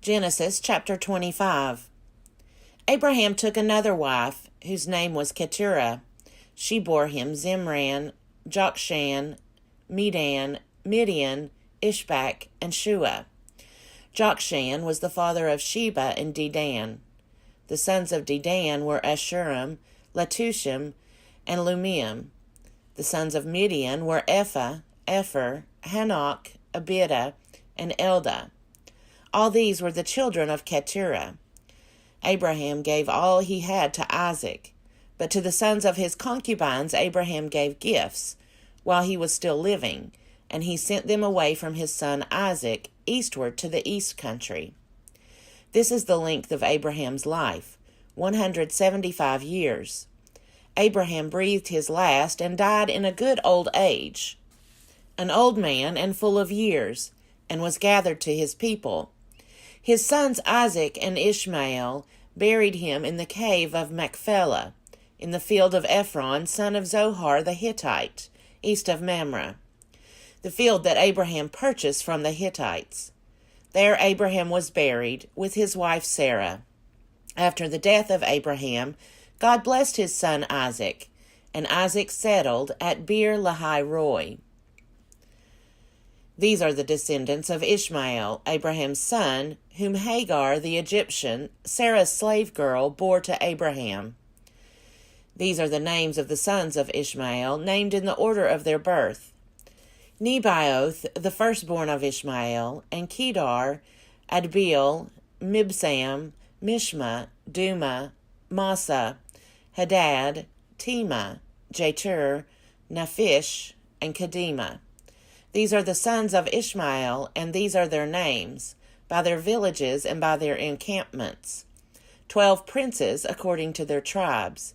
Genesis chapter 25. Abraham took another wife, whose name was Keturah. She bore him Zimran, Jokshan, Medan, Midian, Ishbak, and Shua. Jokshan was the father of Sheba and Dedan. The sons of Dedan were Ashurim, Letushim, and Lumiam. The sons of Midian were Ephah, Epher, Hanok, Abidah, and Eldah. All these were the children of Keturah. Abraham gave all he had to Isaac, but to the sons of his concubines Abraham gave gifts while he was still living, and he sent them away from his son Isaac eastward to the east country. This is the length of Abraham's life, 175 years. Abraham breathed his last and died in a good old age, an old man and full of years, and was gathered to his people. His sons Isaac and Ishmael buried him in the cave of Machpelah, in the field of Ephron, son of Zohar the Hittite, east of Mamre, the field that Abraham purchased from the Hittites. There Abraham was buried with his wife Sarah. After the death of Abraham, God blessed his son Isaac, and Isaac settled at Beer Lahai Roi. These are the descendants of Ishmael, Abraham's son, whom Hagar the Egyptian, Sarah's slave girl, bore to Abraham. These are the names of the sons of Ishmael, named in the order of their birth: Nebaioth, the firstborn of Ishmael, and Kedar, Adbeel, Mibsam, Mishma, Duma, Massa, Hadad, Tema, Jetur, Naphish, and Kedema. These are the sons of Ishmael, and these are their names, by their villages and by their encampments, 12 princes according to their tribes.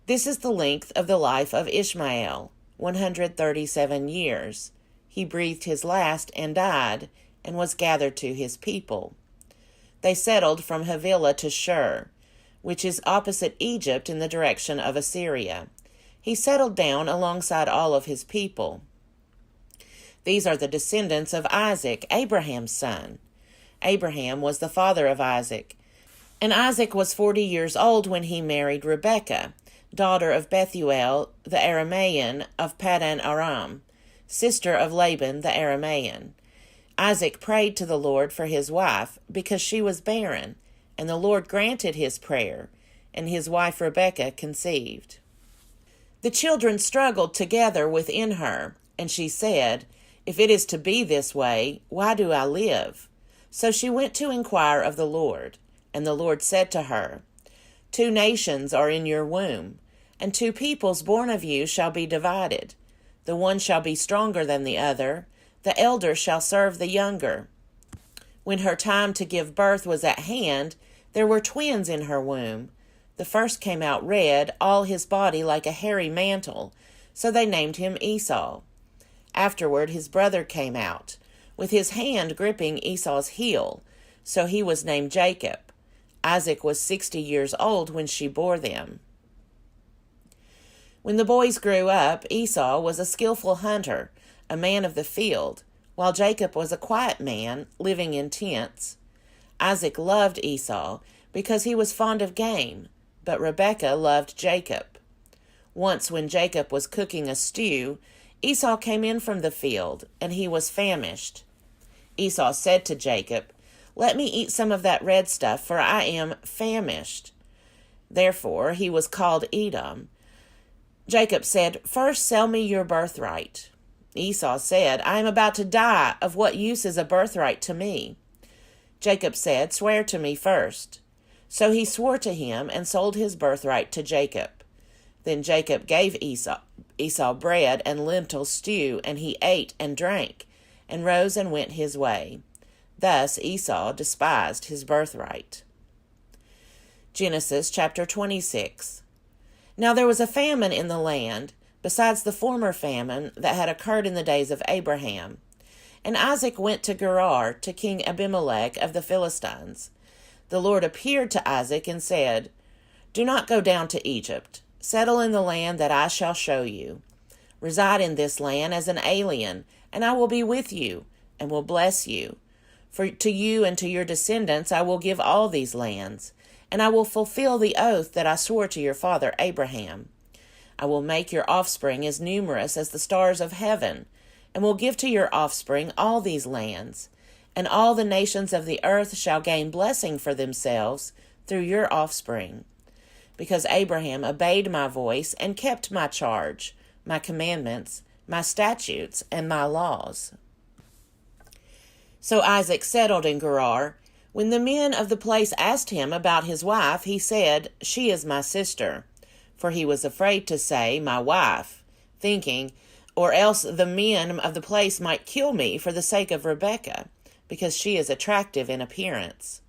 This is the length of the life of Ishmael, 137 years. He breathed his last and died, and was gathered to his people. They settled from Havilah to Shur, which is opposite Egypt in the direction of Assyria. He settled down alongside all of his people. These are the descendants of Isaac, Abraham's son. Abraham was the father of Isaac, and Isaac was 40 years old when he married Rebekah, daughter of Bethuel the Aramean of Paddan Aram, sister of Laban the Aramean. Isaac prayed to the Lord for his wife because she was barren, and the Lord granted his prayer, and his wife Rebekah conceived. The children struggled together within her, and she said, "If it is to be this way, why do I live?" So she went to inquire of the Lord, and the Lord said to her, 2 nations are in your womb, and 2 peoples born of you shall be divided. The one shall be stronger than the other, the elder shall serve the younger. When her time to give birth was at hand, there were twins in her womb. The first came out red, all his body like a hairy mantle, so they named him Esau. Afterward his brother came out, with his hand gripping Esau's heel, so he was named Jacob. Isaac was 60 years old when she bore them. When the boys grew up, Esau was a skillful hunter, a man of the field, while Jacob was a quiet man, living in tents. Isaac loved Esau because he was fond of game, but Rebekah loved Jacob. Once when Jacob was cooking a stew, Esau came in from the field, and he was famished. Esau said to Jacob, "Let me eat some of that red stuff, for I am famished." Therefore he was called Edom. Jacob said, "First sell me your birthright." Esau said, "I am about to die. Of what use is a birthright to me?" Jacob said, "Swear to me first." So he swore to him and sold his birthright to Jacob. Then Jacob gave Esau bread and lentil stew, and he ate and drank, and rose and went his way. Thus Esau despised his birthright. Genesis chapter 26. Now there was a famine in the land, besides the former famine that had occurred in the days of Abraham. And Isaac went to Gerar to King Abimelech of the Philistines. The Lord appeared to Isaac and said, "Do not go down to Egypt. Settle in the land that I shall show you. Reside in this land as an alien, and I will be with you, and will bless you. For to you and to your descendants I will give all these lands, and I will fulfill the oath that I swore to your father Abraham. I will make your offspring as numerous as the stars of heaven, and will give to your offspring all these lands, and all the nations of the earth shall gain blessing for themselves through your offspring. Because Abraham obeyed my voice and kept my charge, my commandments, my statutes, and my laws. So Isaac settled in Gerar. When the men of the place asked him about his wife, he said, "She is my sister." For he was afraid to say, "my wife," thinking, or else the men of the place might kill me for the sake of Rebekah, because she is attractive in appearance.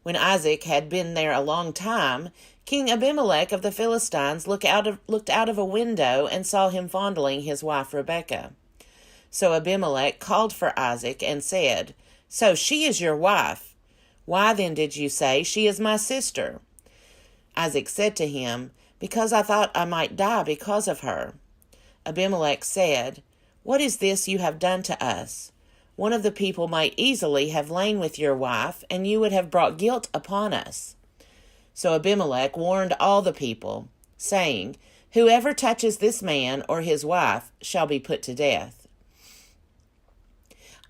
When Isaac had been there a long time, King Abimelech of the Philistines looked out of a window and saw him fondling his wife Rebekah. So Abimelech called for Isaac and said, "So she is your wife. Why then did you say, 'She is my sister'?" Isaac said to him, "Because I thought I might die because of her." Abimelech said, "What is this you have done to us? One of the people might easily have lain with your wife, and you would have brought guilt upon us." So Abimelech warned all the people, saying, "Whoever touches this man or his wife shall be put to death."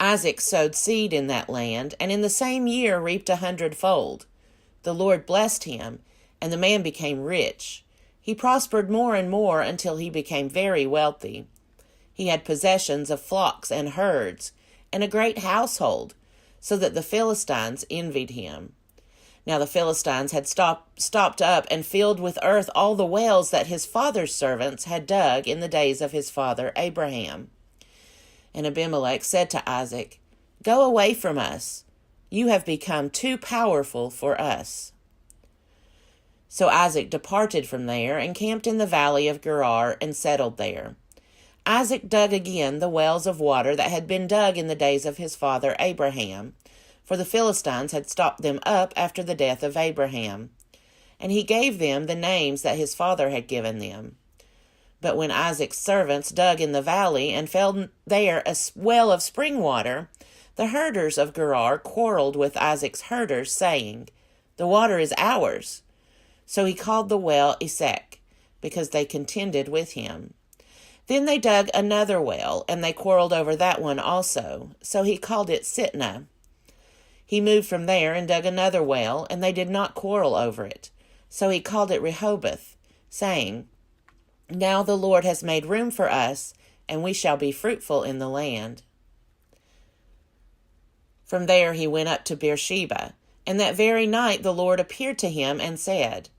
Isaac sowed seed in that land, and in the same year reaped 100-fold. The Lord blessed him, and the man became rich. He prospered more and more until he became very wealthy. He had possessions of flocks and herds, and a great household, so that the Philistines envied him. Now the Philistines had stopped up and filled with earth all the wells that his father's servants had dug in the days of his father Abraham. And Abimelech said to Isaac, "Go away from us. You have become too powerful for us." So Isaac departed from there and camped in the valley of Gerar and settled there. Isaac dug again the wells of water that had been dug in the days of his father Abraham, for the Philistines had stopped them up after the death of Abraham. And he gave them the names that his father had given them. But when Isaac's servants dug in the valley and found there a well of spring water, the herders of Gerar quarreled with Isaac's herders, saying, "The water is ours." So he called the well Esek, because they contended with him. Then they dug another well, and they quarreled over that one also. So he called it Sitnah. He moved from there and dug another well, and they did not quarrel over it. So he called it Rehoboth, saying, "Now the Lord has made room for us, and we shall be fruitful in the land." From there he went up to Beersheba, and that very night the Lord appeared to him and said,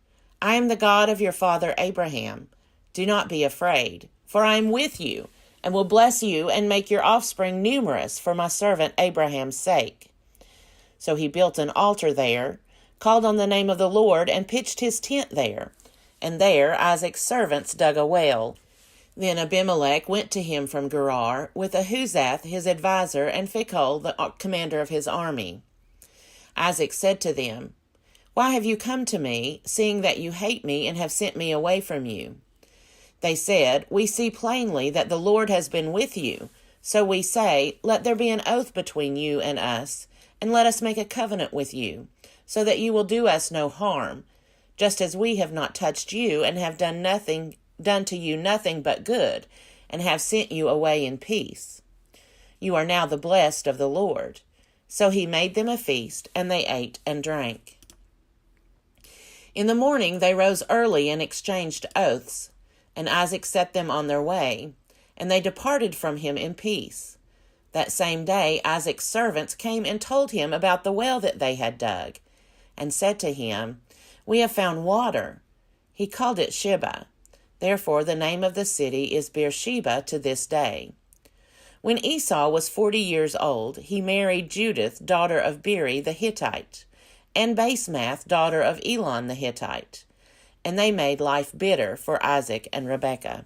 "I am the God of your father Abraham. Do not be afraid, for I am with you, and will bless you and make your offspring numerous for my servant Abraham's sake." So he built an altar there, called on the name of the Lord, and pitched his tent there. And there Isaac's servants dug a well. Then Abimelech went to him from Gerar, with Ahuzath his adviser, and Phicol the commander of his army. Isaac said to them, "Why have you come to me, seeing that you hate me and have sent me away from you?" They said, "We see plainly that the Lord has been with you. So we say, let there be an oath between you and us, and let us make a covenant with you, so that you will do us no harm, just as we have not touched you and have done to you nothing but good, and have sent you away in peace. You are now the blessed of the Lord." So he made them a feast, and they ate and drank. In the morning they rose early and exchanged oaths, and Isaac set them on their way, and they departed from him in peace. That same day Isaac's servants came and told him about the well that they had dug, and said to him, "We have found water." He called it Sheba. Therefore the name of the city is Beersheba to this day. When Esau was 40 years old, he married Judith, daughter of Beeri the Hittite, and Basemath, daughter of Elon the Hittite, and they made life bitter for Isaac and Rebekah.